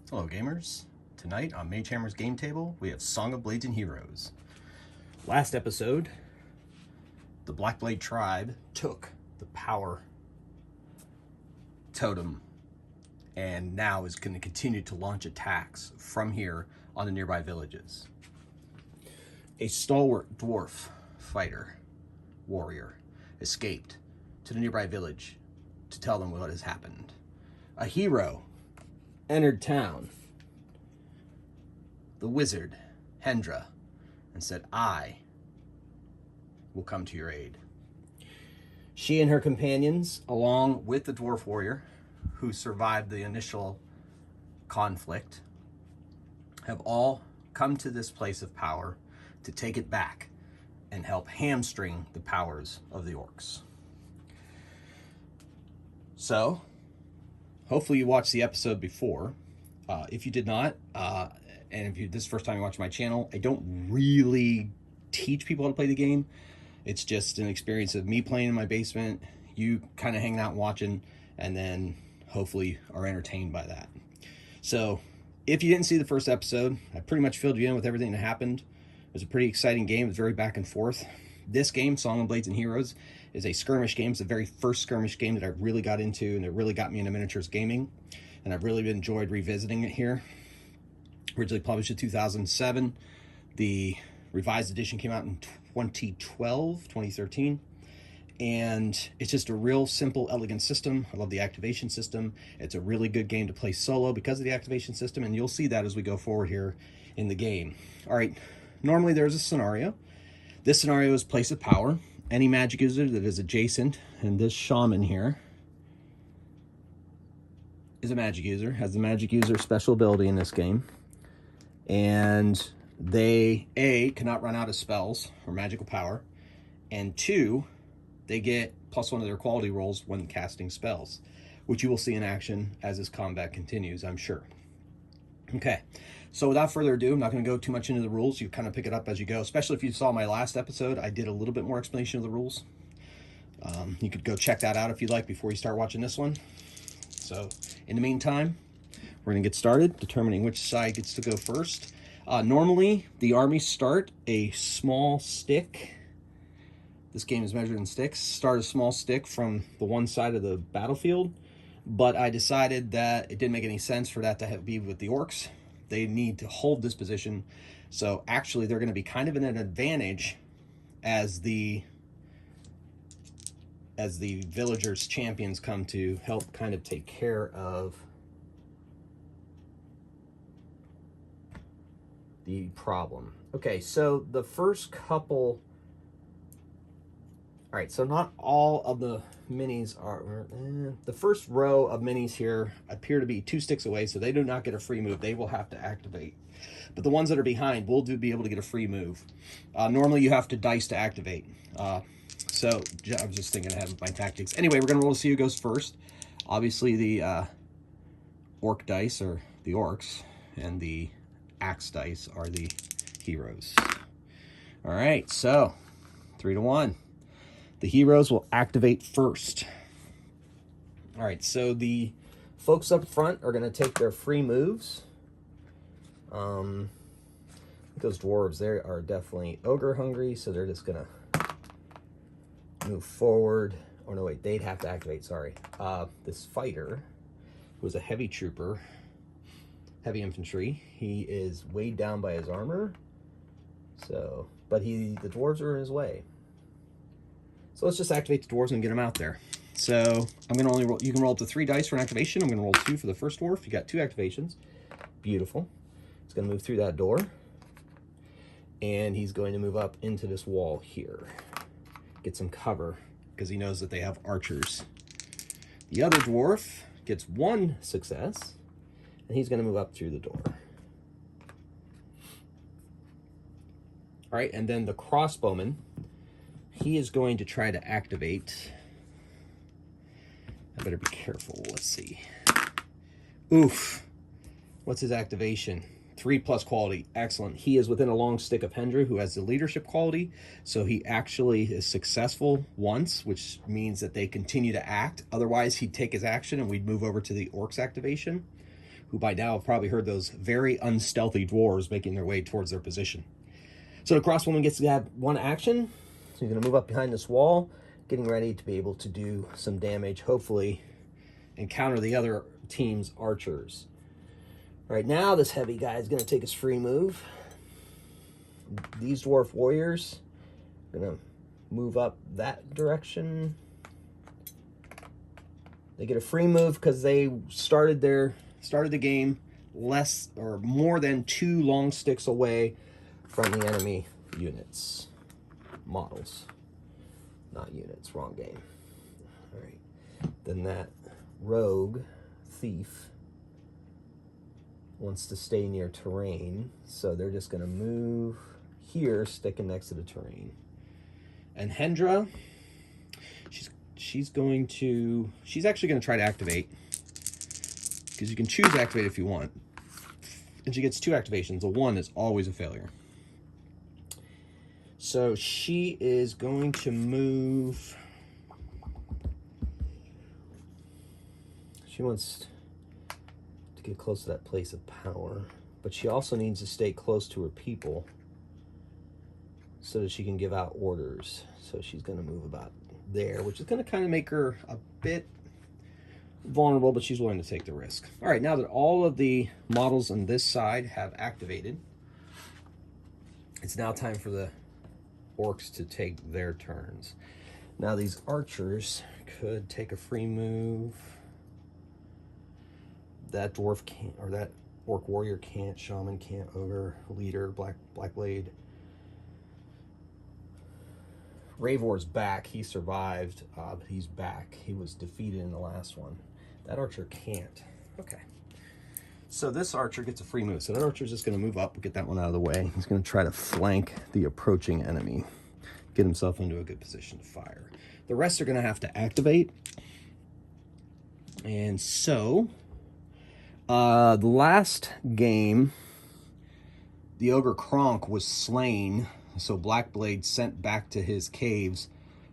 Hello gamers. Tonight on Magehammer's game table, we have Song of Blades and Heroes. Last episode, the Black Blade tribe took the power totem and now is going to continue to launch attacks from here on the nearby villages. A stalwart dwarf fighter, warrior, escaped to the nearby village to tell them what has happened. A hero entered town, the wizard, Hendra, and said, I will come to your aid. She and her companions, along with the dwarf warrior, who survived the initial conflict, have all come to this place of power to take it back and help hamstring the powers of the orcs. So, hopefully you watched the episode before. If you did not, and if this is the first time you watch my channel, I don't really teach people how to play the game. It's just an experience of me playing in my basement, you kind of hanging out and watching, and then hopefully are entertained by that. So, if you didn't see the first episode, I pretty much filled you in with everything that happened. It was a pretty exciting game. It was very back and forth. This game, Song of Blades and Heroes, is a skirmish game. It's the very first skirmish game that I really got into, and it really got me into miniatures gaming. And I've really enjoyed revisiting it here. Originally published in 2007. The revised edition came out in 2013. And it's just a real simple, elegant system. I love the activation system. It's a really good game to play solo because of the activation system, and you'll see that as we go forward here in the game. All right, normally there's a scenario. This scenario is place of power. Any magic user that is adjacent, and this shaman here is a magic user, has the magic user special ability in this game. And they, A, cannot run out of spells or magical power, and 2, they get +1 of their quality rolls when casting spells, which you will see in action as this combat continues, I'm sure. Okay, so without further ado, I'm not going to go too much into the rules. You kind of pick it up as you go, especially if you saw my last episode. I did a little bit more explanation of the rules. You could go check that out if you'd like before you start watching this one. So in the meantime, we're going to get started, determining which side gets to go first. Normally, the armies start a small stick. This game is measured in sticks. Start a small stick from the one side of the battlefield, but I decided that it didn't make any sense for that to be with the orcs. They need to hold this position, so actually they're going to be kind of in an advantage as the villagers' champions come to help kind of take care of the problem. Okay, so the first couple... All right, so not all of the minis are... the first row of minis here appear to be 2 sticks away, so they do not get a free move. They will have to activate. But the ones that are behind will be able to get a free move. Normally, you have to dice to activate. So I was just thinking ahead of my tactics. Anyway, we're going to roll to see who goes first. Obviously, the orc dice are the orcs, and the axe dice are the heroes. All right, so 3 to 1. The heroes will activate first. All right, so the folks up front are going to take their free moves. Those dwarves, they are definitely ogre hungry, so they're just going to move forward. Oh, no, wait, they'd have to activate, sorry. This fighter, who is a heavy trooper, heavy infantry, he is weighed down by his armor. So, but the dwarves are in his way. So let's just activate the dwarves and get them out there. So I'm going to only roll, you can roll up to 3 dice for an activation. I'm going to roll 2 for the first dwarf. You got 2 activations. Beautiful. He's going to move through that door. And he's going to move up into this wall here. Get some cover, because he knows that they have archers. The other dwarf gets 1 success, and he's going to move up through the door. All right, and then the crossbowman, he is going to try to activate. I better be careful. Let's see. Oof. What's his activation? 3+ quality. Excellent. He is within a long stick of Hendra, who has the leadership quality. So he actually is successful once, which means that they continue to act. Otherwise, he'd take his action and we'd move over to the orcs activation, who by now have probably heard those very unstealthy dwarves making their way towards their position. So the crossbowman gets to have one action. So he's going to move up behind this wall, getting ready to be able to do some damage, hopefully, and counter the other team's archers. Right now, this heavy guy is going to take his free move. These dwarf warriors are going to move up that direction. They get a free move because they started the game less or more than 2 long sticks away from the enemy units. Models, not units, wrong game. All right, then that rogue thief wants to stay near terrain, so they're just going to move here, sticking next to the terrain. And Hendra, she's actually going to try to activate, because you can choose to activate if you want, and she gets 2 activations. The 1 is always a failure. So she is going to move. She wants to get close to that place of power, but she also needs to stay close to her people so that she can give out orders. So she's going to move about there, which is going to kind of make her a bit vulnerable, but she's willing to take the risk. All right, now that all of the models on this side have activated, it's now time for the orcs to take their turns. Now these archers could take a free move. That dwarf can't, or that orc warrior can't, shaman can't, ogre, leader, black blade. Ravor's back. He survived, but he's back. He was defeated in the last one. That archer can't. Okay. So this archer gets a free move. So that archer's just going to move up and get that one out of the way. He's going to try to flank the approaching enemy, get himself into a good position to fire. The rest are going to have to activate. And so, the last game, the ogre Kronk was slain. So Blackblade sent back to his caves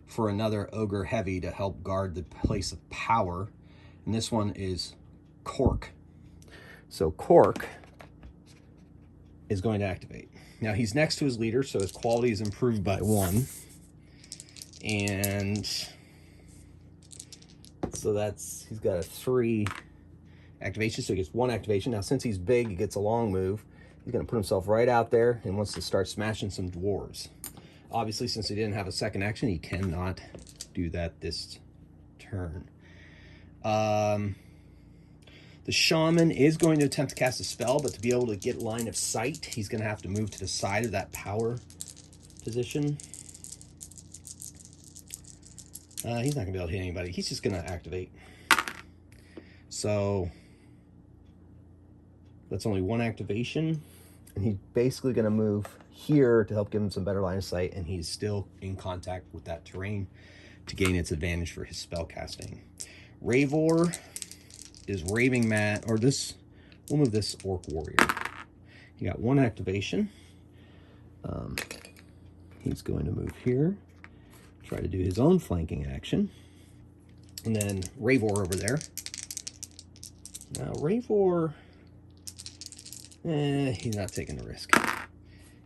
for another ogre heavy to help guard the place of power. And this one is Cork. So Cork is going to activate. Now he's next to his leader, so his quality is improved by 1. And so he's got a 3 activation, so he gets 1 activation. Now since he's big, he gets a long move. He's going to put himself right out there and wants to start smashing some dwarves. Obviously, since he didn't have a second action, he cannot do that this turn. The shaman is going to attempt to cast a spell, but to be able to get line of sight, he's going to have to move to the side of that power position. He's not going to be able to hit anybody. He's just going to activate. So that's only 1 activation. And he's basically going to move here to help give him some better line of sight, and he's still in contact with that terrain to gain its advantage for his spell casting. Ravor is raving mad, or this, we'll move this orc warrior. He got 1 activation. He's going to move here, try to do his own flanking action. And then Ravor over there. Now Ravor, he's not taking the risk.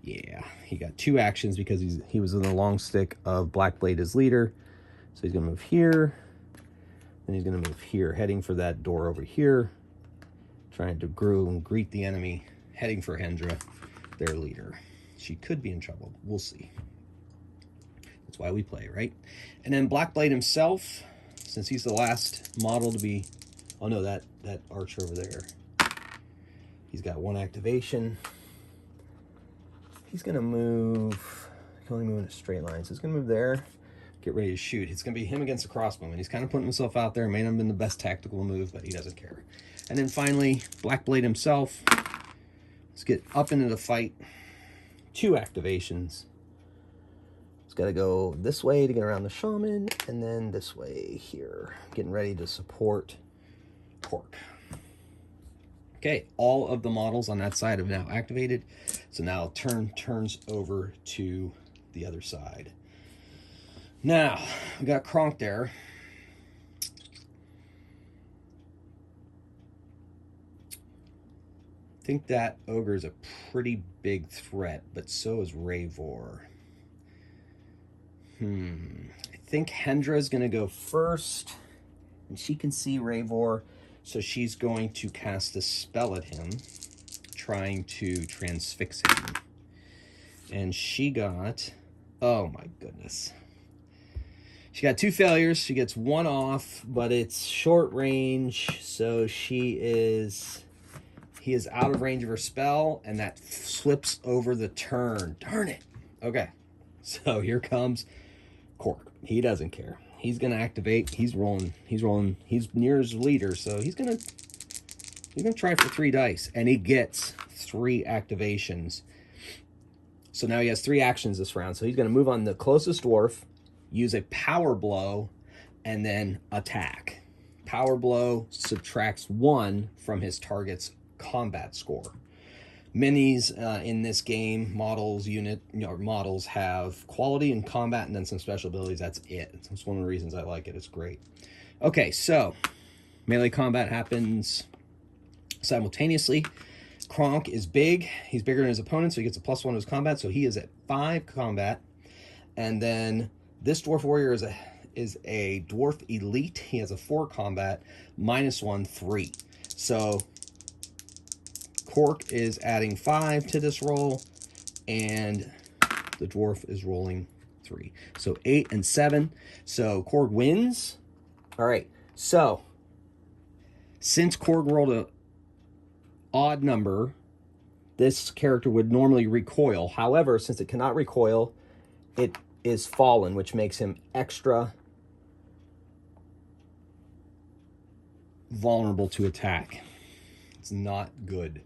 Yeah, he got 2 actions because he was in the long stick of Blackblade as leader. So he's going to move here, and he's going to move here, heading for that door over here, trying to greet the enemy, heading for Hendra, their leader. She could be in trouble. We'll see. That's why we play, right? And then Blackblade himself, since he's the last model to be... Oh, no, that archer over there. He's got 1 activation. He's going to move... He can only move in a straight line, so he's going to move there. Get ready to shoot. It's going to be him against the crossbowman. He's kind of putting himself out there. May not have been the best tactical move, but he doesn't care. And then finally, Blackblade himself. Let's get up into the fight. 2 activations. He's got to go this way to get around the shaman, and then this way here. Getting ready to support Cork. Okay, all of the models on that side have now activated. So now turns over to the other side. Now, we got Kronk there. I think that ogre is a pretty big threat, but so is Ravor. I think Hendra is going to go first, and she can see Ravor, so she's going to cast a spell at him, trying to transfix him. And she got, oh my goodness. She got 2 failures. She gets 1 off, but it's short range, so he is out of range of her spell, and that slips over the turn. Darn it. Okay, so here comes Cork. He doesn't care. He's gonna activate. He's rolling. He's near his leader, so he's gonna try for 3 dice, and he gets 3 activations. So now he has 3 actions this round. So he's gonna move on the closest dwarf, use a power blow, and then attack. Power blow subtracts 1 from his target's combat score. Minis in this game, models have quality and combat, and then some special abilities. That's it. That's one of the reasons I like it. It's great. Okay, so melee combat happens simultaneously. Kronk is big. He's bigger than his opponent, so he gets a +1 to his combat. So he is at 5 combat, and then this dwarf warrior is a dwarf elite. He has a 4 combat, -1, 3. So Cork is adding 5 to this roll, and the dwarf is rolling 3. So 8 and 7. So Cork wins. All right. So since Cork rolled a odd number, this character would normally recoil. However, since it cannot recoil, it is fallen, which makes him extra vulnerable to attack. It's not good.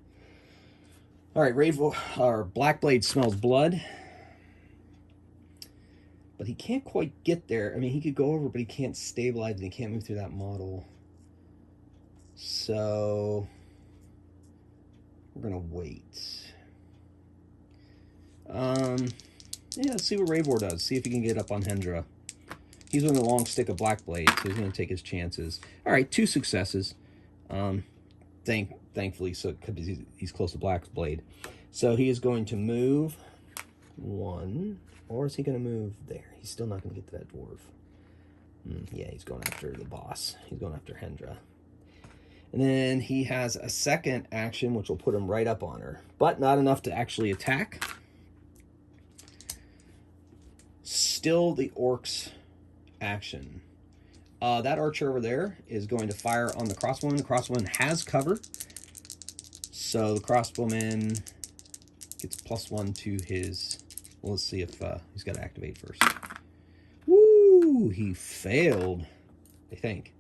All right, Blackblade smells blood, but he can't quite get there. I mean, he could go over, but he can't stabilize, and he can't move through that model. So we're gonna wait. Yeah, let's see what Ravor does. See if he can get up on Hendra. He's on the long stick of Blackblade, so he's gonna take his chances. All right, 2 successes. Thankfully, so because he's close to Blackblade. So he is going to move 1, or is he going to move there? He's still not going to get to that dwarf. Yeah, he's going after the boss. He's going after Hendra. And then he has a second action, which will put him right up on her, but not enough to actually attack. Still the orc's action. That archer over there is going to fire on the crossbowman. The crossbowman has cover, so the crossbowman gets +1 to his. Well, let's see if he's got to activate first. Woo! He failed, I think.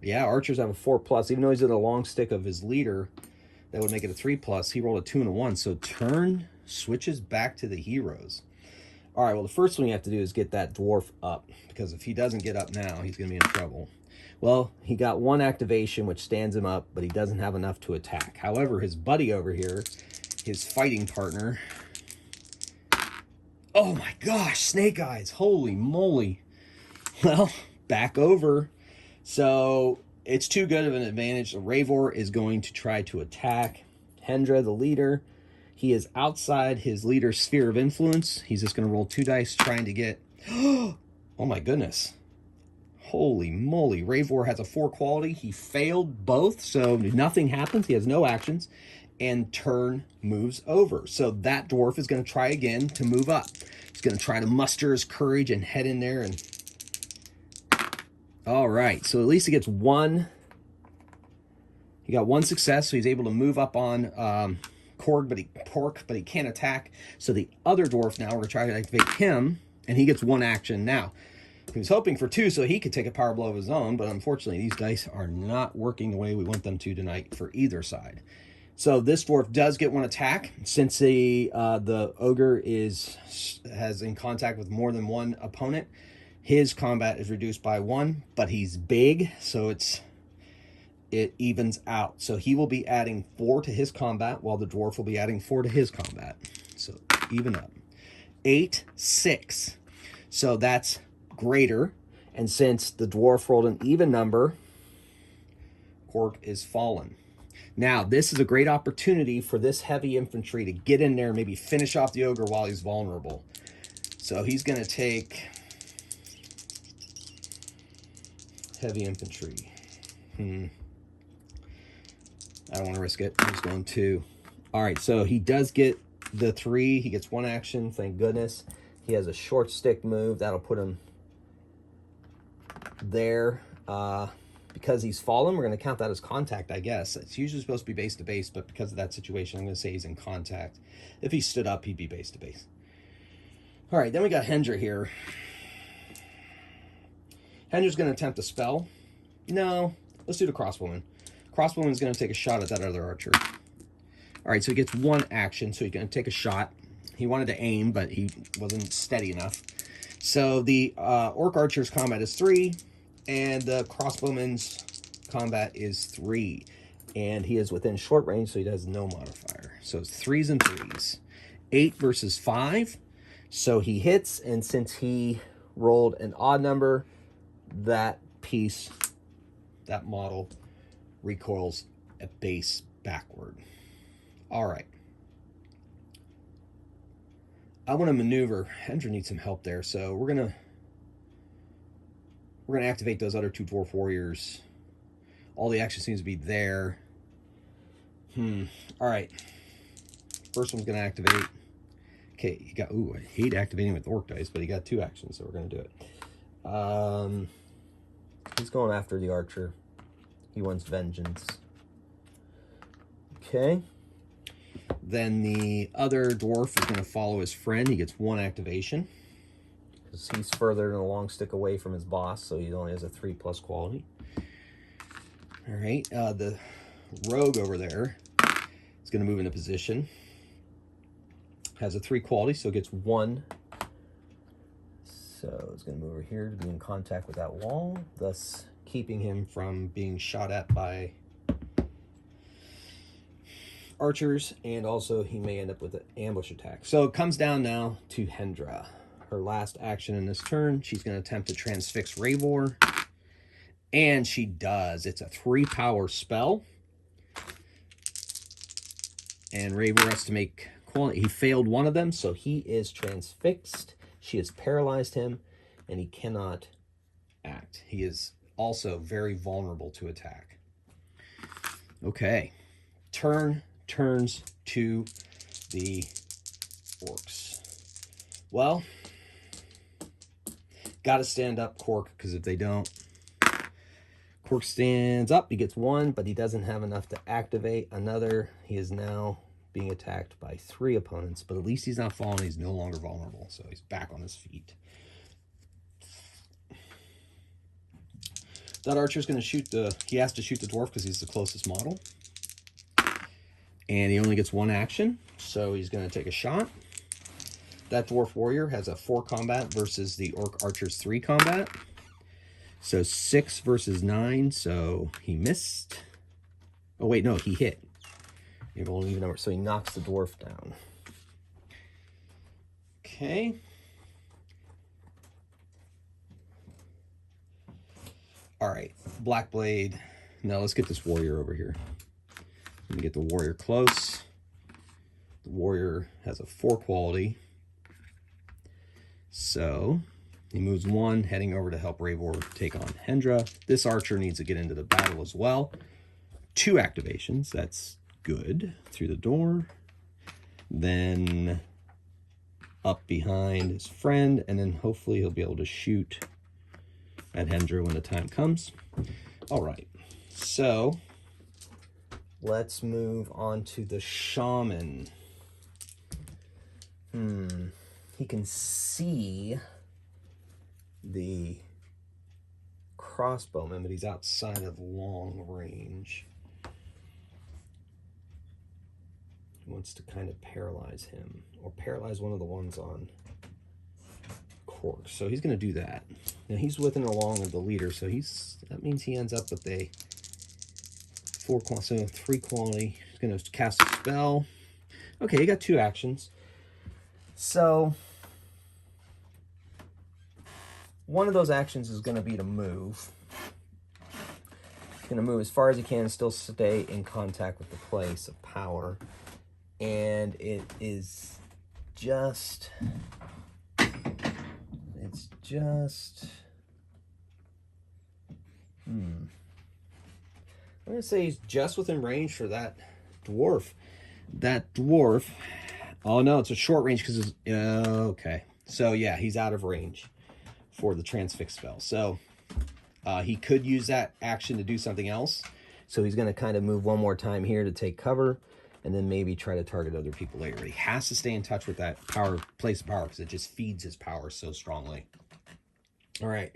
Yeah, archers have a 4+. Even though he's at a long stick of his leader, that would make it a 3+. He rolled a 2 and a 1, so turn switches back to the heroes. All right, well, the first one you have to do is get that dwarf up, because if he doesn't get up now, he's going to be in trouble. Well, he got 1 activation, which stands him up, but he doesn't have enough to attack. However, his buddy over here, his fighting partner... Oh my gosh, Snake Eyes, holy moly. Well, back over. So it's too good of an advantage. So Ravor is going to try to attack Hendra, the leader. He is outside his leader's sphere of influence. He's just going to roll 2 dice trying to get... Oh my goodness. Holy moly. Ravor has a 4 quality. He failed both, so nothing happens. He has no actions. And turn moves over. So that dwarf is going to try again to move up. He's going to try to muster his courage and head in there. And all right. So at least he gets 1. He got 1 success, so he's able to move up on... Cork, but he can't attack. So the other dwarf now, we're going to try to activate him, and he gets 1 action now. He was hoping for 2 so he could take a power blow of his own, but unfortunately these dice are not working the way we want them to tonight for either side. So this dwarf does get 1 attack. Since the ogre has in contact with more than 1 opponent, his combat is reduced by 1, but he's big, so it evens out. So he will be adding 4 to his combat, while the dwarf will be adding 4 to his combat. So even up. 8, 6. So that's greater. And since the dwarf rolled an even number, Cork is fallen. Now, this is a great opportunity for this heavy infantry to get in there and maybe finish off the ogre while he's vulnerable. So he's going to take heavy infantry. I don't want to risk it. I'm just going 2. All right, so he does get the 3. He gets 1 action, thank goodness. He has a short stick move. That'll put him there. Because he's fallen, we're going to count that as contact, I guess. It's usually supposed to be base to base, but because of that situation, I'm going to say he's in contact. If he stood up, he'd be base to base. All right, then we got Hendra here. Hendra's going to attempt a spell. No, let's do the crossbowman. Crossbowman's going to take a shot at that other archer. All right, so he gets 1 action, so he's going to take a shot. He wanted to aim, but he wasn't steady enough. So the orc archer's combat is 3. And the crossbowman's combat is 3. And he is within short range, so he has no modifier. So it's 3s and 3s. 8 versus 5. So he hits, and since he rolled an odd number, that piece, that model, recoils at base backward. All right. I want to maneuver. Hendra needs some help there, so we're going to activate those other 2 dwarf warriors. All the action seems to be there. All right. First one's going to activate. Okay, he got, ooh, I hate activating with orc dice, but he got 2 actions, so we're going to do it. He's going after the archer. He wants vengeance. Okay. Then the other dwarf is going to follow his friend. He gets 1 activation. Because he's further than a long stick away from his boss, so he only has a 3+ quality. All right, the rogue over there is going to move into position. Has a 3 quality, so it gets 1. So it's going to move over here to be in contact with that wall, thus keeping him from being shot at by archers, and also he may end up with an ambush attack. So it comes down now to Hendra. Her last action in this turn, she's going to attempt to transfix Ravor, and she does. It's a 3 power spell, and Ravor has to make quality. He failed 1 of them, so he is transfixed. She has paralyzed him, and he cannot act. He is also very vulnerable to attack. Okay, turns to the orcs. Well, got to stand up, Cork, because if they don't, Cork stands up. He gets 1, but he doesn't have enough to activate another. He is now being attacked by 3 opponents, but at least he's not fallen. He's no longer vulnerable, so he's back on his feet. That archer's going to shoot he has to shoot the dwarf because he's the closest model. And he only gets 1 action, so he's going to take a shot. That dwarf warrior has a 4 combat versus the orc archer's 3 combat. So 6 versus 9, so he missed. Oh, wait, no, he hit. You roll an even number, so he knocks the dwarf down. Okay. All right, Black Blade. Now let's get this warrior over here. Let me get the warrior close. The warrior has a 4 quality. So he moves 1, heading over to help Ravor take on Hendra. This archer needs to get into the battle as well. 2 activations, that's good. Through the door. Then up behind his friend, and then hopefully he'll be able to shoot at Hendra when the time comes. All right, so let's move on to the shaman. He can see the crossbowman, but he's outside of long range. He wants to kind of paralyze him, or paralyze one of the ones on Cork. So he's going to do that. Now he's within along of the leader, so that means he ends up with a 4 quality, so 3 quality. He's going to cast a spell. Okay, he got 2 actions. So one of those actions is going to be to move. going to move as far as he can and still stay in contact with the place of power. And it is just... It's just... I'm going to say he's just within range for that dwarf. That dwarf... Oh, no, it's a short range because it's... okay. So, yeah, he's out of range for the transfix spell. So, he could use that action to do something else. So, he's going to kind of move one more time here to take cover and then maybe try to target other people later. But he has to stay in touch with that power, place of power, because it just feeds his power so strongly. All right.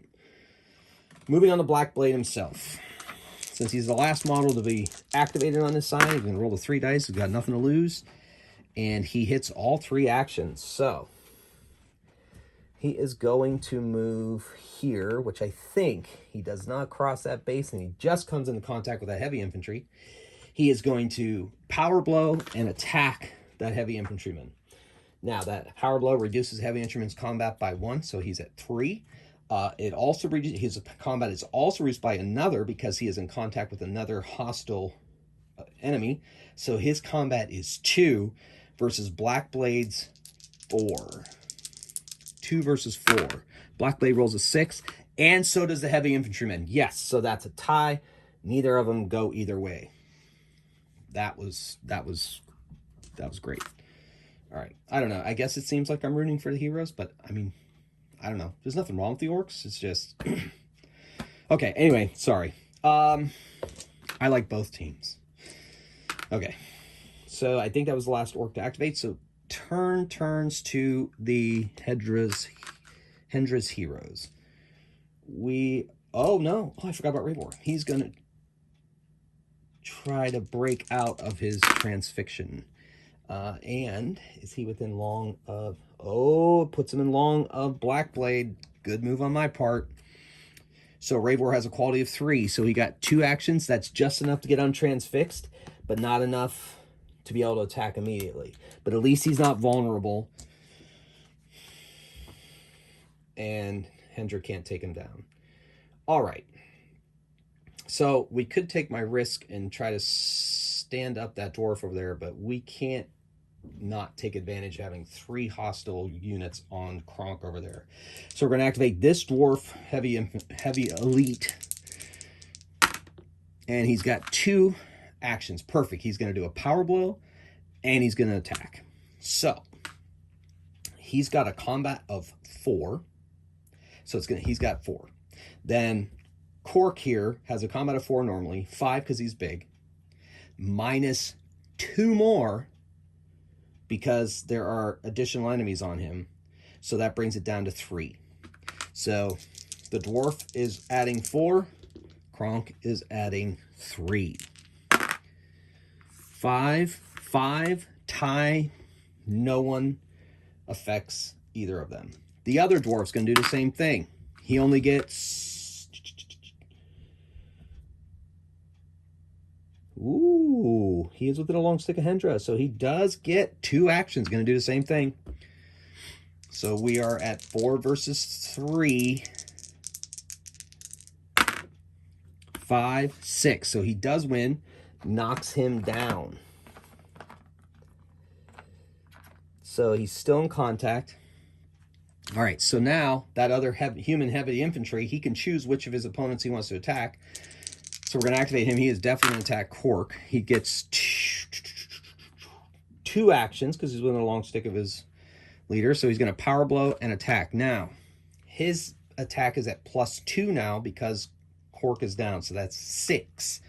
Moving on to Blackblade himself. Since he's the last model to be activated on this side, he's going to roll the 3 dice. He's got nothing to lose. And he hits all 3 actions. So, he is going to move here, which I think he does not cross that base, and he just comes into contact with that heavy infantry. He is going to power blow and attack that heavy infantryman. Now, that power blow reduces heavy infantryman's combat by 1, so he's at 3. It also his combat is also reduced by another because he is in contact with another hostile enemy. So his combat is 2 versus Blackblade's 4. 2 versus 4. Blackblade rolls a 6, and so does the heavy infantryman. Yes, so that's a tie. Neither of them go either way. That was great. All right, I don't know. I guess it seems like I'm rooting for the heroes, but I mean, I don't know. There's nothing wrong with the orcs. It's just okay. Anyway, sorry. I like both teams. Okay, so I think that was the last orc to activate. So turns to the Hendra's heroes. Oh no! Oh, I forgot about Raybor. He's gonna try to break out of his transfixion. And is he within long of... Oh, it puts him in long of Blackblade. Good move on my part. So Raybor has a quality of 3. So he got 2 actions. That's just enough to get untransfixed, but not enough to be able to attack immediately. But at least he's not vulnerable. And Hendra can't take him down. All right. So we could take my risk and try to stand up that dwarf over there, but we can't not take advantage of having 3 hostile units on Kronk over there. So we're going to activate this dwarf heavy elite, and he's got 2 actions. Perfect. He's going to do a power blow, and he's going to attack. So he's got a combat of 4. So he's got 4. Then Cork here has a combat of 4 normally, 5 because he's big, minus 2 more because there are additional enemies on him. So that brings it down to 3. So the dwarf is adding 4, Kronk is adding 3. 5, tie, no one affects either of them. The other dwarf's going to do the same thing. He only gets... Ooh, he is within a long stick of Hendra, so he does get 2 actions. Going to do the same thing. So we are at 4 versus 3. 5, 6. So he does win. Knocks him down. So he's still in contact. All right, so now that other human heavy infantry, he can choose which of his opponents he wants to attack. So we're going to activate him. He is definitely going to attack Cork. He gets 2 actions because he's within a long stick of his leader. So he's going to power blow and attack. Now, his attack is at +2 now because Cork is down. So that's 6.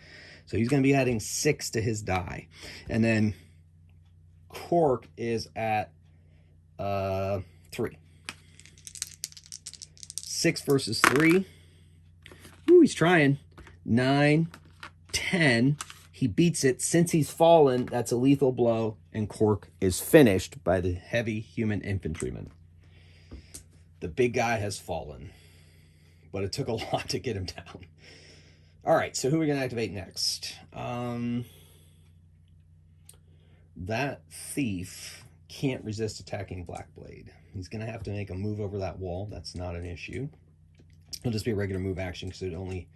So he's going to be adding 6 to his die. And then Cork is at 3. 6 versus 3. Ooh, he's trying. 9, 10. He beats it. Since he's fallen, that's a lethal blow, and Cork is finished by the heavy human infantryman. The big guy has fallen, but it took a lot to get him down. All right, so who are we going to activate next? That thief can't resist attacking Blackblade. He's going to have to make a move over that wall. That's not an issue. It'll just be a regular move action because it only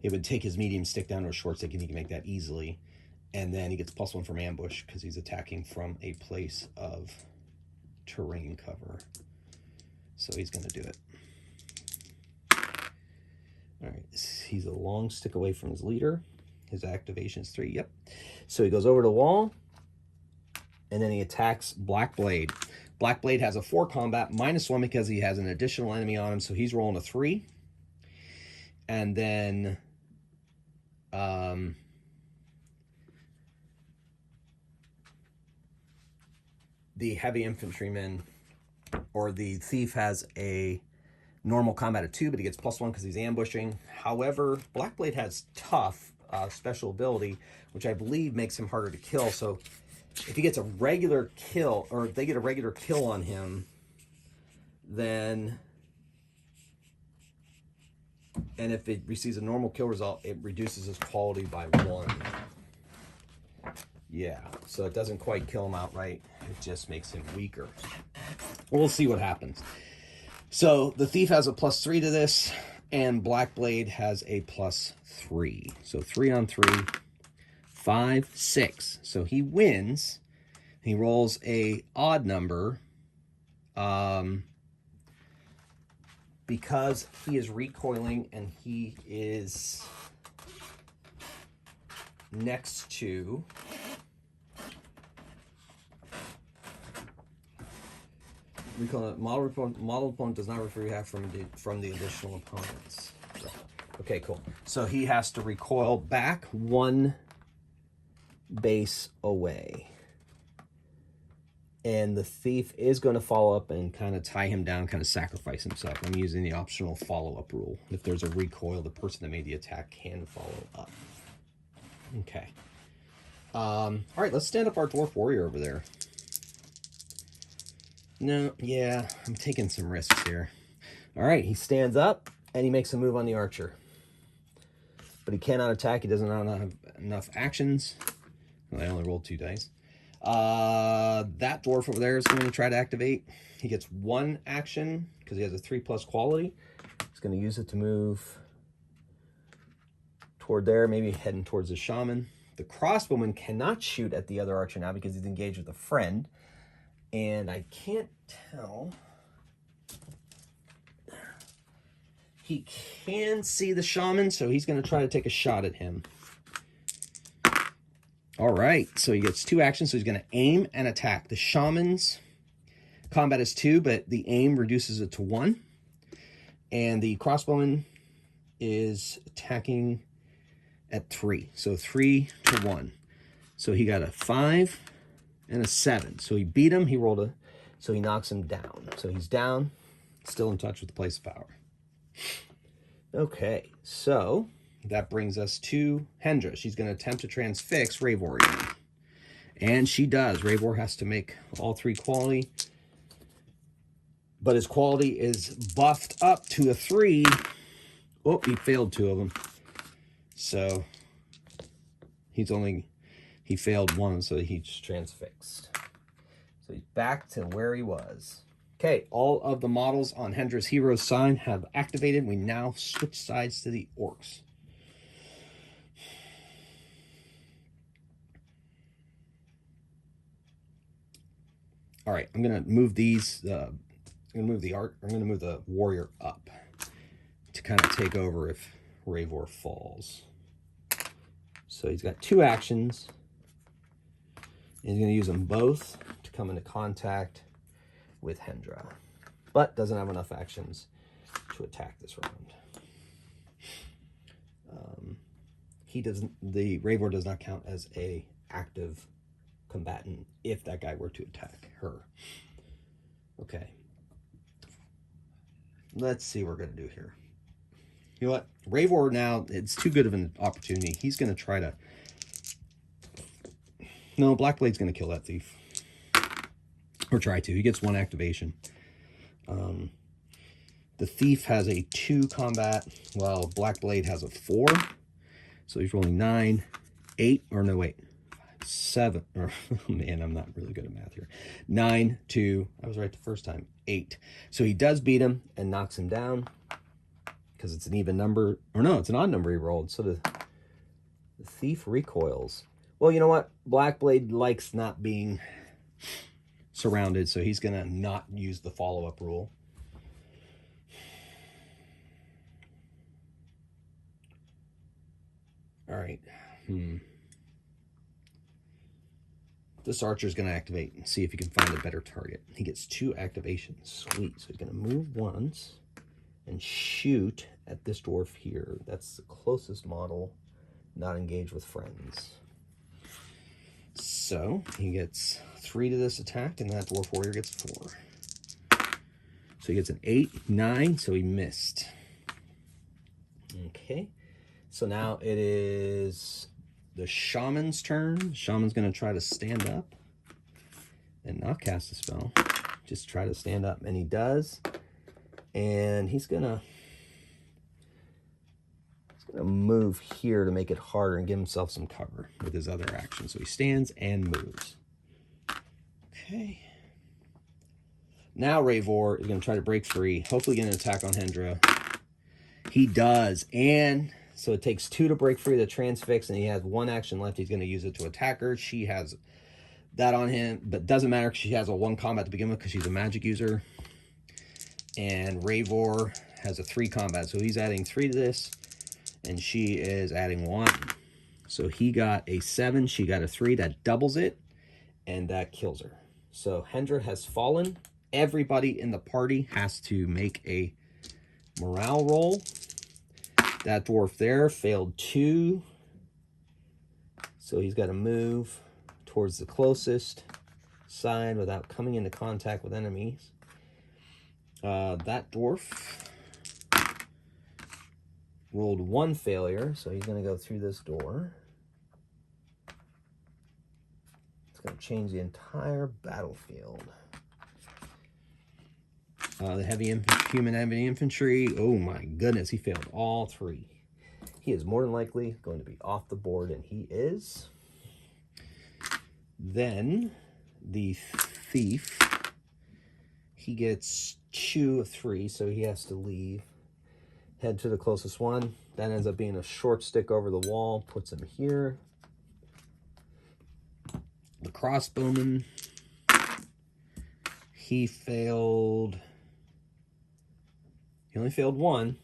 it would take his medium stick down to a short stick, and he can make that easily. And then he gets +1 from ambush because he's attacking from a place of terrain cover. So he's going to do it. All right, he's a long stick away from his leader. His activation is 3, yep. So he goes over to the wall, and then he attacks Black Blade. Black Blade has a 4 combat, -1 because he has an additional enemy on him, so he's rolling a 3. And then the heavy infantryman, or the thief, has a normal combat of 2, but he gets +1 because he's ambushing. However, Black Blade has tough special ability, which I believe makes him harder to kill. So if he gets a regular kill, or if they get a regular kill on him, then, and if it receives a normal kill result, it reduces his quality by 1. Yeah, so it doesn't quite kill him outright. It just makes him weaker. We'll see what happens. So the thief has a +3 to this, and Black Blade has a +3. So 3 on 3, 5, 6. So he wins. He rolls a odd number because he is recoiling and he is next to model opponent does not refer you have from the additional opponents. Okay, cool. So he has to recoil back 1 base away. And the thief is going to follow up and kind of tie him down, kind of sacrifice himself. I'm using the optional follow-up rule. If there's a recoil, the person that made the attack can follow up. Okay. All right, let's stand up our dwarf warrior over there. No, yeah, I'm taking some risks here. All right, he stands up, and he makes a move on the archer. But he cannot attack. He doesn't have enough actions. Well, I only rolled 2 dice. That dwarf over there is going to try to activate. He gets 1 action because he has a 3+ quality. He's going to use it to move toward there, maybe heading towards the shaman. The crossbowman cannot shoot at the other archer now because he's engaged with a friend. And I can't tell. He can see the shaman, so he's going to try to take a shot at him. All right, so he gets 2 actions, so he's going to aim and attack. The shaman's combat is 2, but the aim reduces it to 1. And the crossbowman is attacking at 3, so 3 to 1. So he got a 5 and a 7. So he beat him. He rolled a, so he knocks him down. So he's down, still in touch with the place of power. Okay, so that brings us to Hendra. She's going to attempt to transfix Ravor again. And she does. Ravor has to make all 3 quality. But his quality is buffed up to a 3. Oh, he failed 2 of them. So he failed 1, so he's transfixed. So he's back to where he was. Okay, all of the models on Hendra's hero's sign have activated. We now switch sides to the orcs. All right, I'm gonna move these. I'm gonna move the warrior up to kind of take over if Ravor falls. So he's got 2 actions. He's going to use them both to come into contact with Hendra, but doesn't have enough actions to attack this round. The Ravor does not count as a active combatant if that guy were to attack her. Okay. Let's see what we're going to do here. You know what? Ravor now, it's too good of an opportunity. He's going to try to... No, Black Blade's going to kill that thief. Or try to. He gets 1 activation. The thief has a 2 combat, while Black Blade has a 4. So he's rolling 9, 8, or no, wait. 7, or oh man, I'm not really good at math here. 9, 2, I was right the first time, 8. So he does beat him and knocks him down. because it's an even number. Or no, it's an odd number he rolled. So the thief recoils. Well, you know what? Blackblade likes not being surrounded, so he's going to not use the follow-up rule. All right. This archer's going to activate and see if he can find a better target. He gets 2 activations. Sweet. So he's going to move once and shoot at this dwarf here. That's the closest model not engaged with friends. So he gets 3 to this attack, and that dwarf warrior gets 4. So he gets an 8, 9, so he missed. Okay. So now it is the shaman's turn. The shaman's going to try to stand up and not cast a spell. Just try to stand up, and he does. And he's going to move here to make it harder and give himself some cover with his other action. So he stands and moves. Okay. Now Ravor is going to try to break free, hopefully get an attack on Hendra. He does, and so it takes 2 to break free of the transfix, and he has 1 action left. He's going to use it to attack her. She has that on him, but doesn't matter because she has a 1 combat to begin with because she's a magic user. And Ravor has a 3 combat, so he's adding 3 to this, and she is adding 1. So he got a 7, she got a 3. That doubles it, and that kills her. So Hendra has fallen. Everybody in the party has to make a morale roll. That dwarf there failed 2. So he's got to move towards the closest side without coming into contact with enemies. That dwarf rolled 1 failure, so he's going to go through this door. It's going to change the entire battlefield. The human heavy infantry, oh my goodness, he failed all 3. He is more than likely going to be off the board, and he is. Then the thief, he gets 2 of 3, so he has to leave. Head to the closest one. That ends up being a short stick over the wall, puts him here. The crossbowman, he failed. He only failed 1,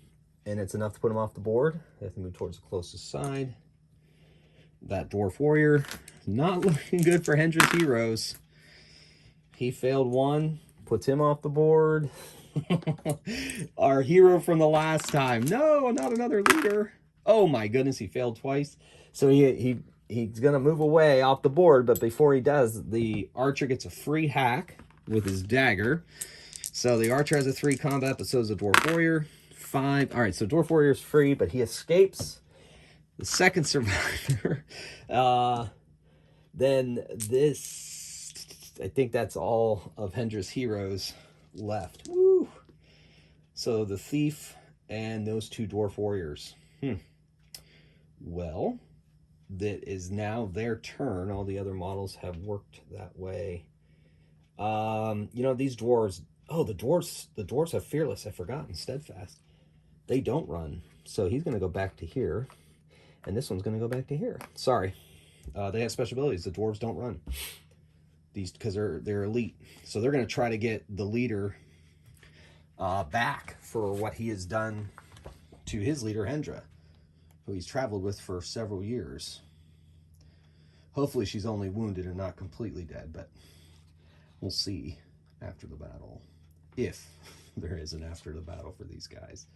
and it's enough to put him off the board. They have to move towards the closest side. That dwarf warrior, not looking good for Hendra's heroes. He failed 1, puts him off the board. Our hero from the last time. No, not another leader. Oh my goodness, he failed twice. So he's going to move away off the board, but before he does, the archer gets a free hack with his dagger. So the archer has a 3 combat, but so does the dwarf warrior. 5. All right, so dwarf warrior is free, but he escapes. The second survivor. Then this, I think that's all of Hendra's heroes left. Woo! So the thief and those 2 dwarf warriors. Well, that is now their turn. All the other models have worked that way. You know, these dwarves. Oh, the dwarves have fearless. I've forgotten. Steadfast. They don't run. So he's going to go back to here. And this one's going to go back to here. Sorry. They have special abilities. The dwarves don't run. These, because they're elite. So they're going to try to get the leader back for what he has done to his leader, Hendra, who he's traveled with for several years. Hopefully she's only wounded and not completely dead, but we'll see after the battle. If there is an after the battle for these guys.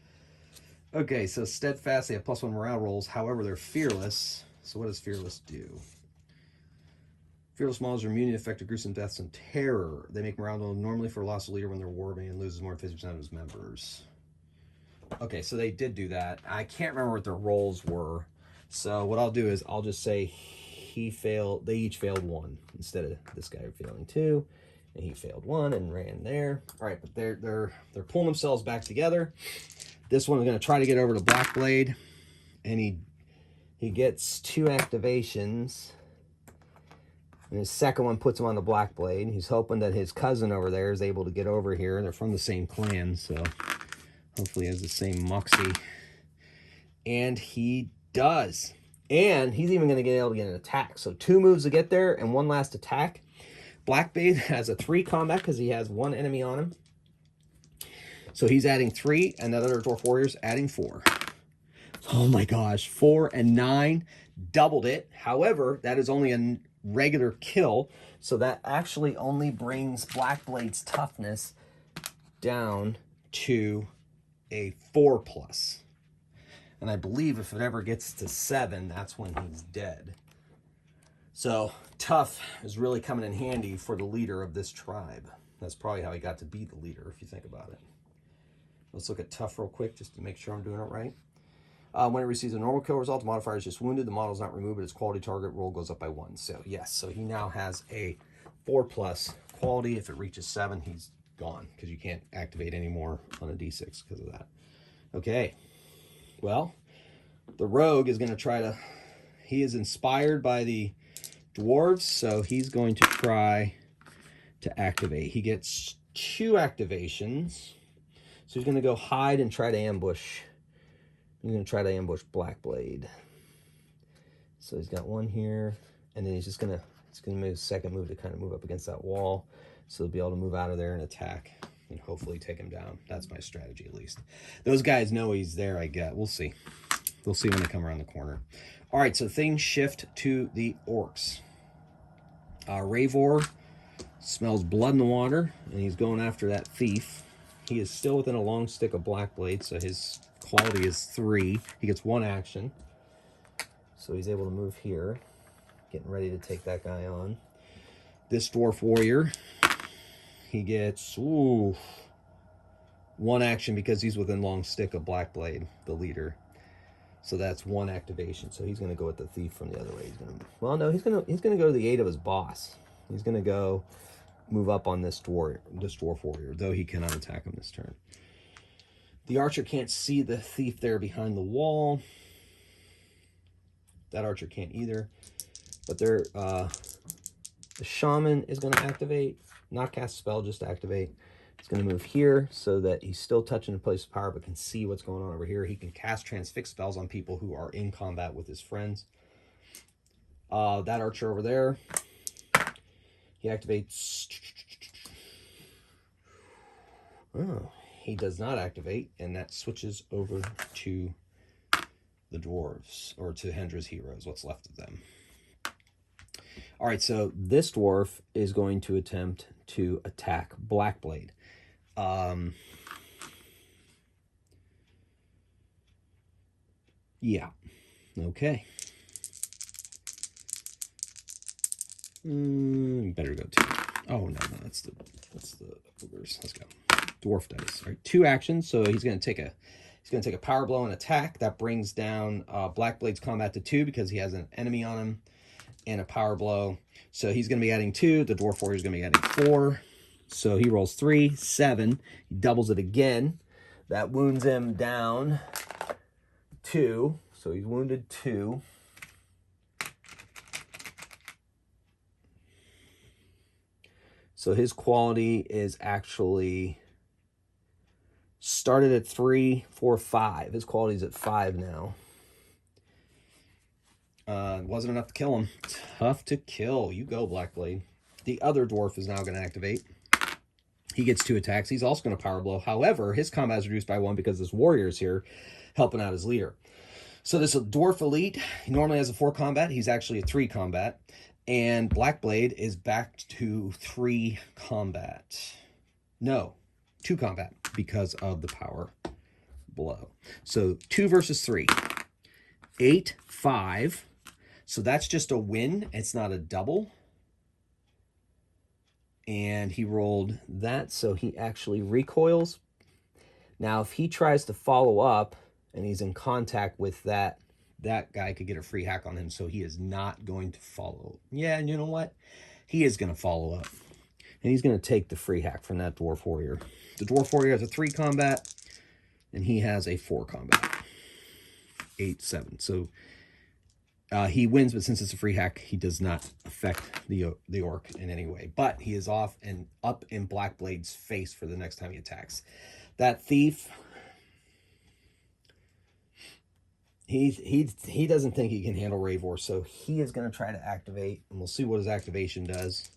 Okay, so steadfast, they have +1 morale rolls. However, they're fearless. So what does fearless do? Fearless models are immune to effective gruesome deaths and terror. They make morale roll normally for a lost leader when they're warband and loses more than 50% of his members. Okay, so they did do that. I can't remember what their rolls were. So what I'll do is I'll just say he failed. They each failed 1 instead of this guy failing 2. And he failed 1 and ran there. All right, but they're pulling themselves back together. This one is going to try to get over to Blackblade, and he gets 2 activations. And his second one puts him on the Blackblade. He's hoping that his cousin over there is able to get over here. They're from the same clan, so Hopefully he has the same moxie. And he does. And he's even going to get able to get an attack. So 2 moves to get there and 1 last attack. Blackblade has a 3 combat because he has 1 enemy on him. So he's adding 3, and that other Dwarf Warrior's adding 4. Oh my gosh, 4 and 9, doubled it. However, that is only a regular kill, so that actually only brings Blackblade's toughness down to a 4+. And I believe if it ever gets to 7, that's when he's dead. So tough is really coming in handy for the leader of this tribe. That's probably how he got to be the leader, if you think about it. Let's look at tough real quick just to make sure I'm doing it right. When it receives a normal kill result, the modifier is just wounded. The model is not removed, but its quality target roll goes up by 1. So yes, so he now has a 4+ quality. If it reaches 7, he's gone because you can't activate anymore on a D6 because of that. Okay, well, the rogue is going to try to, he is inspired by the dwarves, so he's going to try to activate. He gets 2 activations. So he's going to go hide and try to ambush. He's going to try to ambush Blackblade. So he's got 1 here, and then he's going to make a second move to kind of move up against that wall. So he'll be able to move out of there and attack and hopefully take him down. That's my strategy, at least. Those guys know he's there, I get. We'll see. We'll see when they come around the corner. All right, so things shift to the orcs. Ravor smells blood in the water, and he's going after that thief. He is still within a long stick of Blackblade, so his quality is 3. He gets 1 action. So he's able to move here, getting ready to take that guy on. This Dwarf Warrior, he gets 1 action because he's within long stick of Blackblade, the leader. So that's 1 activation. So he's going to go with the thief from the other way. Well, no, he's going to go to the aid of his boss. He's going to go move up on this Dwarf Warrior, though he cannot attack him this turn. The archer can't see the thief there behind the wall. That archer can't either. But the shaman is going to activate, not cast a spell, just activate. He's going to move here so that he's still touching the place of power but can see what's going on over here. He can cast transfix spells on people who are in combat with his friends. That archer over there, he activates. Oh, he does not activate, and that switches over to the dwarves, or to Hendra's heroes, what's left of them. All right, so this dwarf is going to attempt to attack Blackblade. Yeah, okay. Better go 2. Oh, no, that's the ogres. Let's go. Dwarf dice. All right, 2 actions, so he's going to take a power blow and attack. That brings down Blackblade's combat to 2 because he has an enemy on him and a power blow. So he's going to be adding 2. The Dwarf Warrior is going to be adding 4. So he rolls 3, 7. He doubles it again. That wounds him down 2. So he's wounded 2. So his quality is actually started at 3, 4, 5. His quality is at 5 now. Wasn't enough to kill him. Tough to kill. You go, Blackblade. The other dwarf is now going to activate. He gets 2 attacks. He's also going to power blow. However, his combat is reduced by 1 because this warrior is here helping out his leader. So this dwarf elite, he normally has a 4 combat. He's actually a 3 combat. And Blackblade is back to 3 combat. No, 2 combat because of the power blow. So 2 versus 3. 8, 5. So that's just a win. It's not a double. And he rolled that, so he actually recoils. Now, if he tries to follow up and he's in contact with that guy could get a free hack on him, so he is not going to follow. Yeah, and you know what? He is going to follow up. And he's going to take the free hack from that Dwarf Warrior. The Dwarf Warrior has a 3 combat, and he has a 4 combat. 8, 7. So he wins, but since it's a free hack, he does not affect the orc in any way. But he is off and up in Blackblade's face for the next time he attacks. That thief, He doesn't think he can handle Ravor, so he is going to try to activate, and we'll see what his activation does.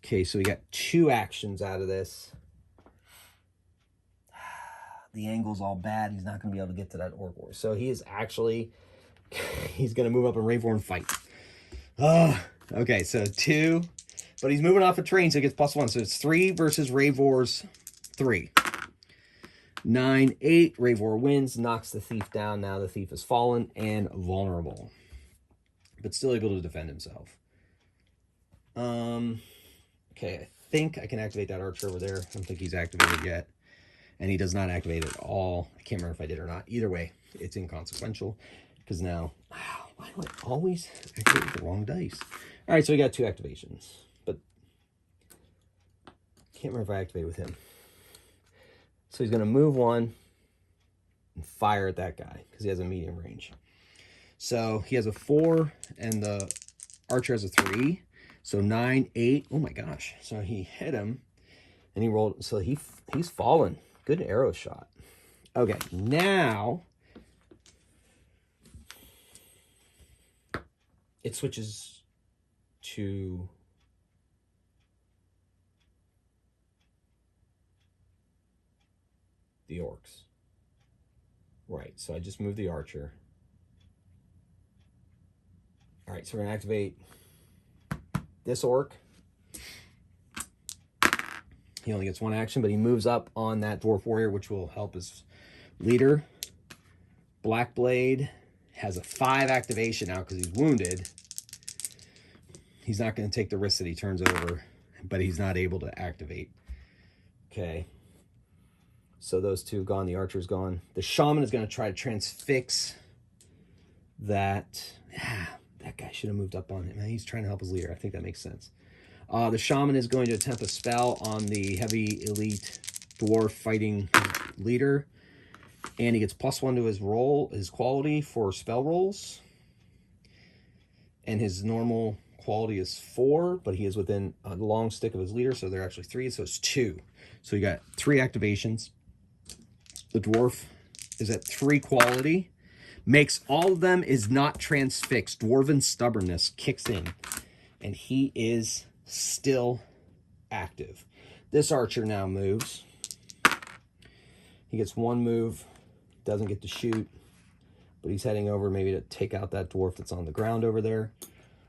Okay, so we got 2 actions out of this. The angle's all bad. He's not going to be able to get to that Orc Warrior. So he is actually, he's going to move up in Ravor and fight. Okay, so 2, but he's moving off a train, so he gets +1. So it's 3 versus Ravor's 3. 9, 8. Ravor wins, knocks the thief down. Now the thief is fallen and vulnerable, but still able to defend himself. Okay, I think I can activate that archer over there. I don't think he's activated yet. And he does not activate at all. I can't remember if I did or not. Either way, it's inconsequential. Because now, wow, why do I always activate the wrong dice? All right, so we got 2 activations. But can't remember if I activate with him. So he's going to move 1 and fire at that guy because he has a medium range. So he has a 4 and the archer has a 3. So 9, 8. Oh my gosh. So he hit him and he rolled. So he's fallen. Good arrow shot. Okay, now it switches to the orcs. Right, so I just moved the archer. All right, so we're going to activate this orc. He only gets 1 action, but he moves up on that dwarf warrior, which will help his leader. Blackblade has a 5 activation now because he's wounded. He's not going to take the risk that he turns over, but he's not able to activate. Okay. So those 2 gone. The archer's gone. The shaman is going to try to transfix that. That guy should have moved up on him. He's trying to help his leader. I think that makes sense. The shaman is going to attempt a spell on the heavy elite dwarf fighting leader. And he gets +1 to his roll, his quality for spell rolls. And his normal quality is 4, but he is within a long stick of his leader, so they're actually 3, so it's 2. So you got 3 activations. The dwarf is at 3 quality. Makes all of them is not transfixed. Dwarven stubbornness kicks in. And he is still active. This archer now moves. He gets 1 move. Doesn't get to shoot. But he's heading over maybe to take out that dwarf that's on the ground over there.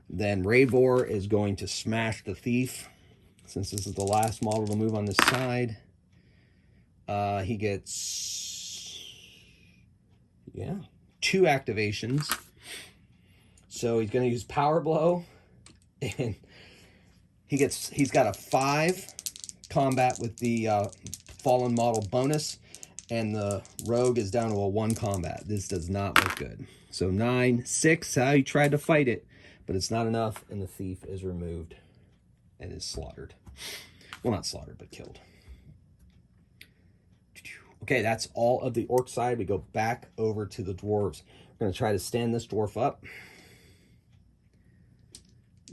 Then Ravor is going to smash the thief. Since this is the last model to move on this side. He gets, 2 activations. So he's going to use Power Blow. And he's got a 5 combat with the fallen model bonus. And the rogue is down to a 1 combat. This does not look good. So 9, 6, how he tried to fight it. But it's not enough, and the thief is removed and is slaughtered. Well, not slaughtered, but killed. Okay, that's all of the orc side. We go back over to the dwarves. We're going to try to stand this dwarf up.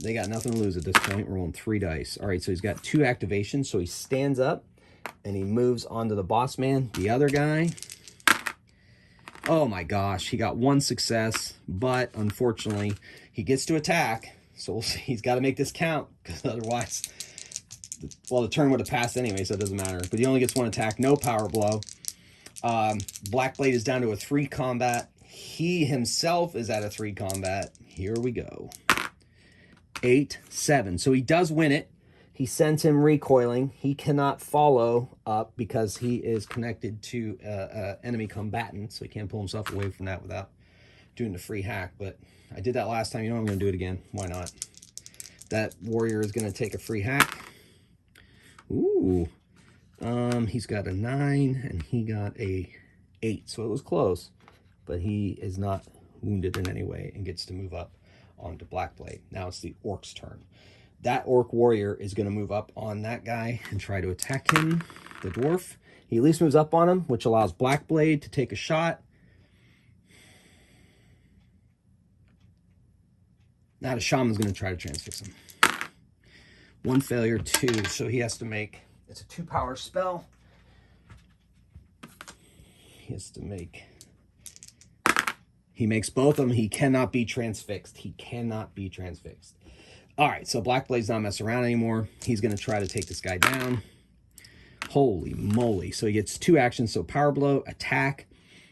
They got nothing to lose at this point. We're rolling 3 dice. All right, so he's got 2 activations. So he stands up, and he moves onto the boss man. The other guy, oh my gosh, he got 1 success, but unfortunately, he gets to attack. So we'll see. He's got to make this count, because otherwise, well, the turn would have passed anyway, so it doesn't matter. But he only gets 1 attack, no power blow. Blackblade is down to a 3 combat. He himself is at a 3 combat. Here we go. 8, 7. So he does win it. He sends him recoiling. He cannot follow up because he is connected to enemy combatant, so he can't pull himself away from that without doing the free hack. But I did that last time. You know, I'm going to do it again. Why not? That warrior is going to take a free hack. Ooh. He's got a 9 and he got a 8, so it was close. But he is not wounded in any way and gets to move up onto Blackblade. Now it's the orc's turn. That orc warrior is going to move up on that guy and try to attack him, the dwarf. He at least moves up on him, which allows Blackblade to take a shot. Now the shaman's going to try to transfix him. 1 failure, 2. So he has to make, it's a 2 power spell. He has to make He makes both of them. He cannot be transfixed. He cannot be transfixed. All right, so Blackblade's not messing around anymore. He's going to try to take this guy down. Holy moly. So he gets 2 actions. So Power Blow, attack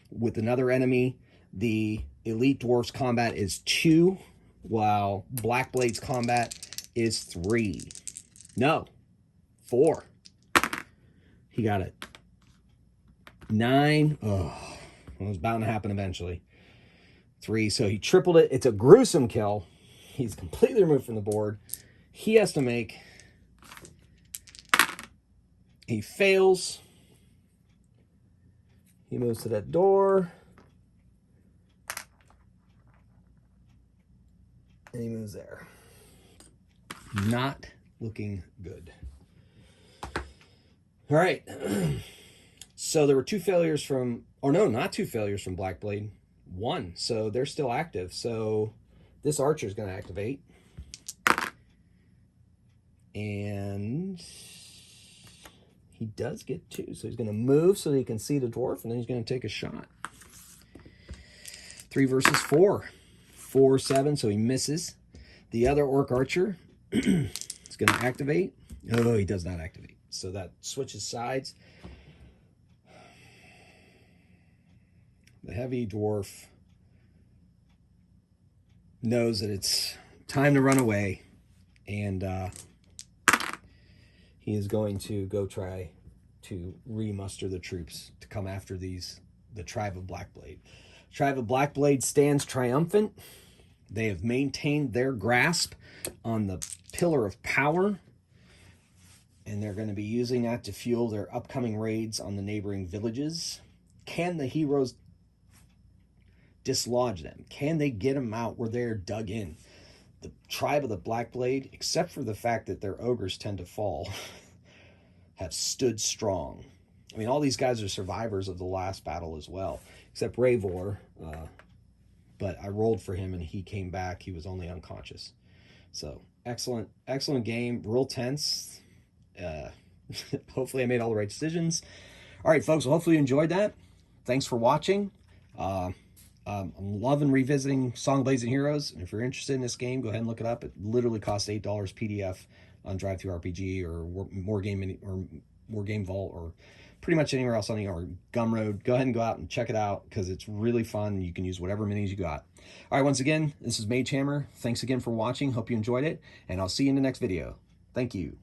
with another enemy. The Elite Dwarf's combat is 2, while Blackblade's combat is 3. No, 4. He got it. 9. Oh, it was bound to happen eventually. 3. So he tripled it. It's a gruesome kill. He's completely removed from the board. He has to make... He fails. He moves to that door. And he moves there. Not looking good. All right. So there were 2 failures from... Or no, not 2 failures from Blackblade. 1. So they're still active. So this archer is going to activate. And... he does get 2, so he's going to move so that he can see the dwarf, and then he's going to take a shot. 3 versus 4. 4, 7, so he misses. The other orc archer is going to activate. Oh, he does not activate. So that switches sides. The heavy dwarf knows that it's time to run away, and he is going to go try to remuster the troops to come after the tribe of Blackblade. Tribe of Blackblade stands triumphant. They have maintained their grasp on the pillar of power, and they're going to be using that to fuel their upcoming raids on the neighboring villages. Can the heroes dislodge them? Can they get them out where they're dug in? The tribe of the Blackblade, except for the fact that their ogres tend to fall, have stood strong. I mean, all these guys are survivors of the last battle as well, except Ravor. But I rolled for him and he came back. He was only unconscious. So excellent, excellent game. Real tense. Hopefully I made all the right decisions. All right, folks. Well, hopefully you enjoyed that. Thanks for watching. I'm loving revisiting Song Blades and Heroes. And if you're interested in this game, go ahead and look it up. It literally costs $8 PDF on Drive-Thru-RPG or More Game Vault or pretty much anywhere else on the or Gumroad. Go ahead and go out and check it out because it's really fun. You can use whatever minis you got. All right, once again, this is Magehammer. Thanks again for watching. Hope you enjoyed it, and I'll see you in the next video. Thank you.